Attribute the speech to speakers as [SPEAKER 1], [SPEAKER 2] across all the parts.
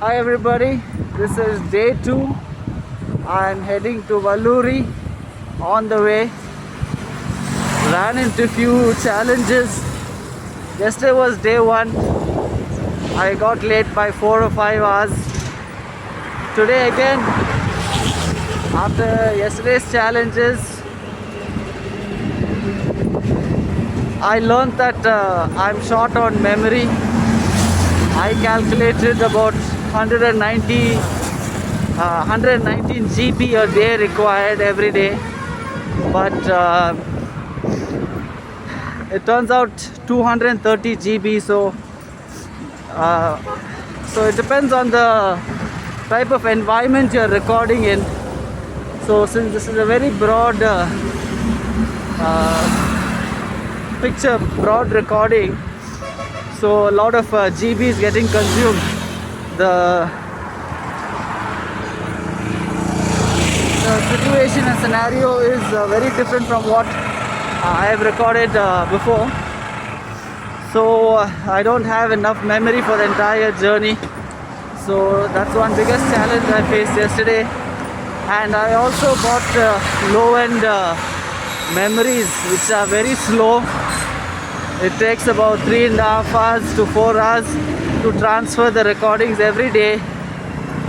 [SPEAKER 1] Hi everybody, this is day 2. I'm heading to Valluri. On the way, ran into few challenges. Yesterday was day 1. I got late by 4 or 5 hours. Today again, after yesterday's challenges, I learned that I'm short on memory. I calculated about 119 GB a day required every day, but it turns out 230 GB. So it depends on the type of environment you're recording in. So since this is a very broad picture, broad recording, so a lot of GB is getting consumed. The situation and scenario is very different from what I have recorded before. So I don't have enough memory for the entire journey. So that's one biggest challenge I faced yesterday. And I also got low-end memories which are very slow. It takes about 3.5 hours to 4 hours to transfer the recordings every day,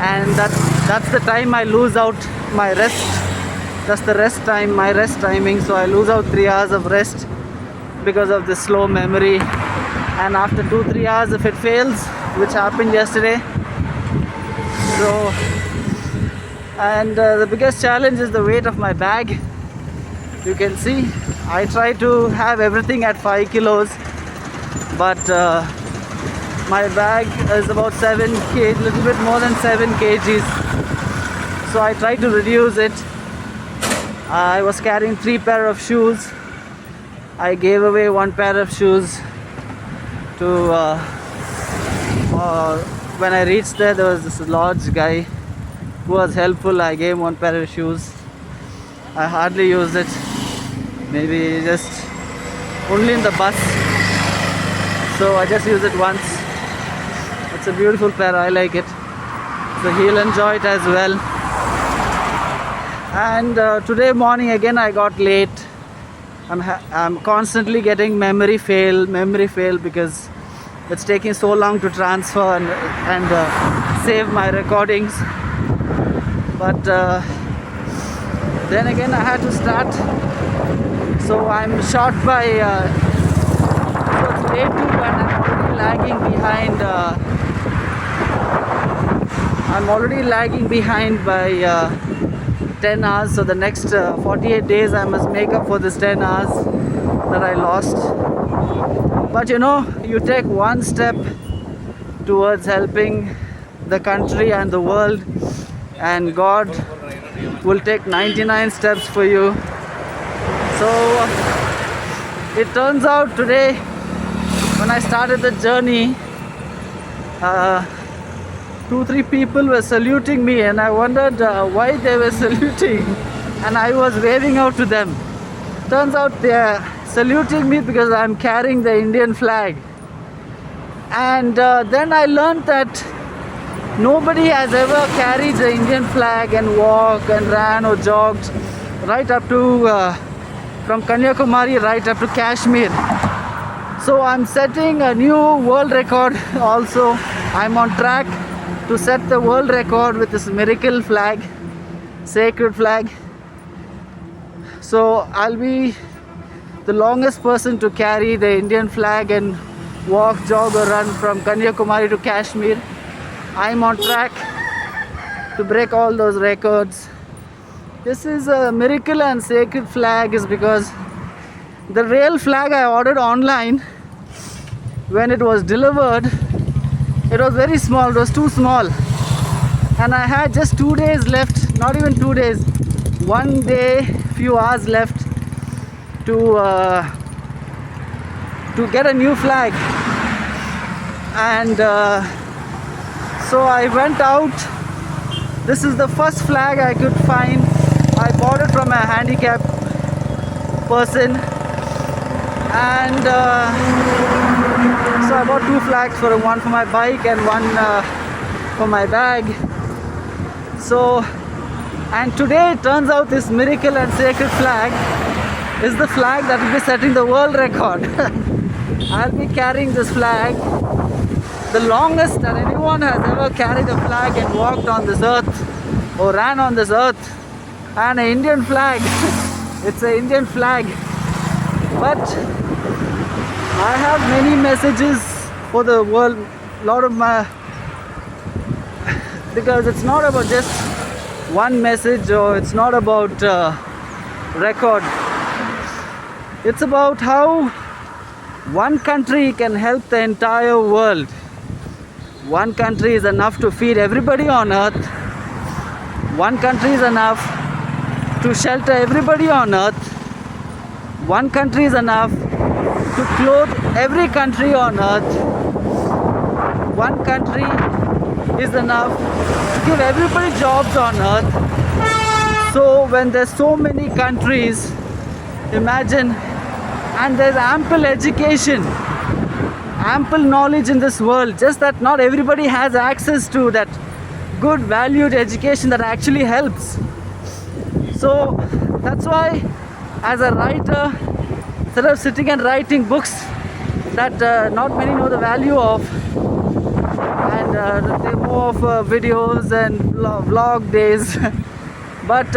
[SPEAKER 1] and that's the time I lose out my rest. That's the rest time, my rest timing. So I lose out 3 hours of rest because of the slow memory. And after 2-3 hours, if it fails, which happened yesterday, so and the biggest challenge is the weight of my bag. You can see I try to have everything at 5 kilos, but my bag is about 7 kg, little bit more than 7 kgs. So I try to reduce it. I was carrying 3 pair of shoes. I gave away 1 pair of shoes to when I reached there was this lodge guy who was helpful. I gave him 1 pair of shoes. I hardly used it, maybe just only in the bus, so I just use it once. It's a beautiful pair, I like it, so he'll enjoy it as well. And today morning again I got late. I'm constantly getting memory fail because it's taking so long to transfer and save my recordings. But then again I had to start, so I'm short by so it's day 2 and I'm already lagging behind by 10 hours. So the next 48 days I must make up for this 10 hours that I lost. But you take one step towards helping the country and the world, and God will take 99 steps for you. So it turns out today, when I started the journey, 2-3 people were saluting me, and I wondered why they were saluting, and I was waving out to them. Turns out they are saluting me because I'm carrying the Indian flag. And then I learned that nobody has ever carried the Indian flag and walked and ran or jogged right up to from Kanyakumari right up to Kashmir. So I'm setting a new world record also. I'm on track to set the world record with this miracle flag, sacred flag. So I'll be the longest person to carry the Indian flag and walk, jog or run from Kanyakumari to Kashmir. I'm on track to break all those records. This is a miracle and sacred flag is because the real flag I ordered online, when it was delivered, it was very small, it was too small. And I had just 2 days left, not even 2 days, 1 day, few hours left to get a new flag. And so I went out. This is the first flag I could find. I bought it from a handicapped person, and so I bought 2 flags for one for my bike and one for my bag. So, and today it turns out this miracle and sacred flag is the flag that will be setting the world record. I'll be carrying this flag, the longest that anyone has ever carried a flag and walked on this earth or ran on this earth, and an Indian flag. It's an Indian flag. But I have many messages for the world, lot of my, because it's not about just one message, or it's not about record. It's about how one country can help the entire world. One country is enough to feed everybody on earth. One country is enough to shelter everybody on earth. One country is enough to clothe every country on earth. One country is enough to give everybody jobs on earth. So when there's so many countries, imagine, and there's ample education, ample knowledge in this world, just that not everybody has access to that good valued education that actually helps. So that's why, as a writer, instead of sitting and writing books that not many know the value of, and they're more of videos and vlog days, but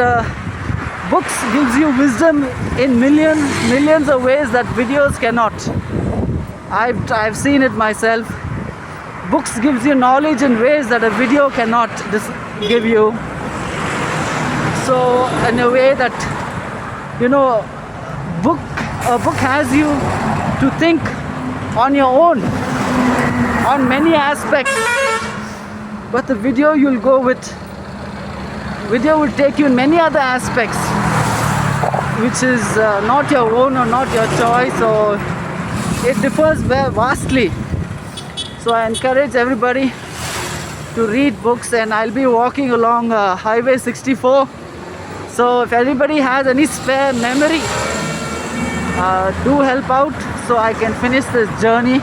[SPEAKER 1] books gives you wisdom in millions of ways that videos cannot. I've seen it myself. Books gives you knowledge in ways that a video cannot give you. So in a way that, you know, a book has you to think on your own on many aspects, but the video you'll go with, video will take you in many other aspects which is not your own or not your choice, or it differs vastly. So I encourage everybody to read books, and I'll be walking along Highway 64. So if anybody has any spare memory, do help out so I can finish this journey.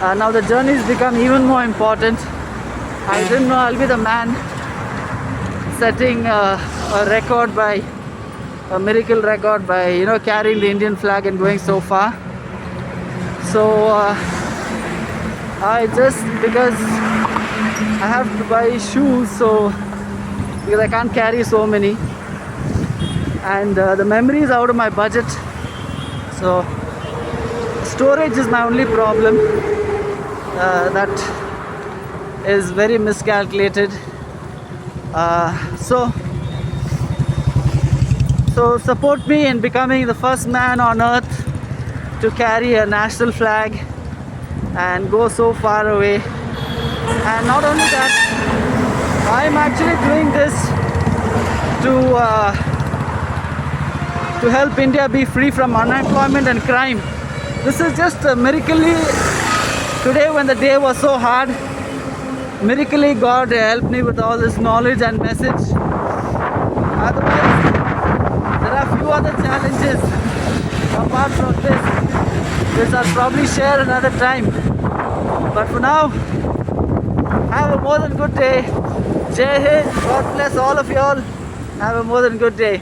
[SPEAKER 1] Now the journey has become even more important. I didn't know I'll be the man setting a record, by a miracle record, by, you know, carrying the Indian flag and going so far. So I just, because I have to buy shoes, so because I can't carry so many, and the memory is out of my budget, so storage is my only problem. That is very miscalculated. So support me in becoming the first man on earth to carry a national flag and go so far away. And not only that, I'm actually doing this to help India be free from unemployment and crime. This is just miraculously, today when the day was so hard, miraculously God helped me with all this knowledge and message. Otherwise, there are few other challenges apart from this, which I'll probably share another time. But for now, have a more than good day. Jai Hind. God bless all of you all. Have a more than good day.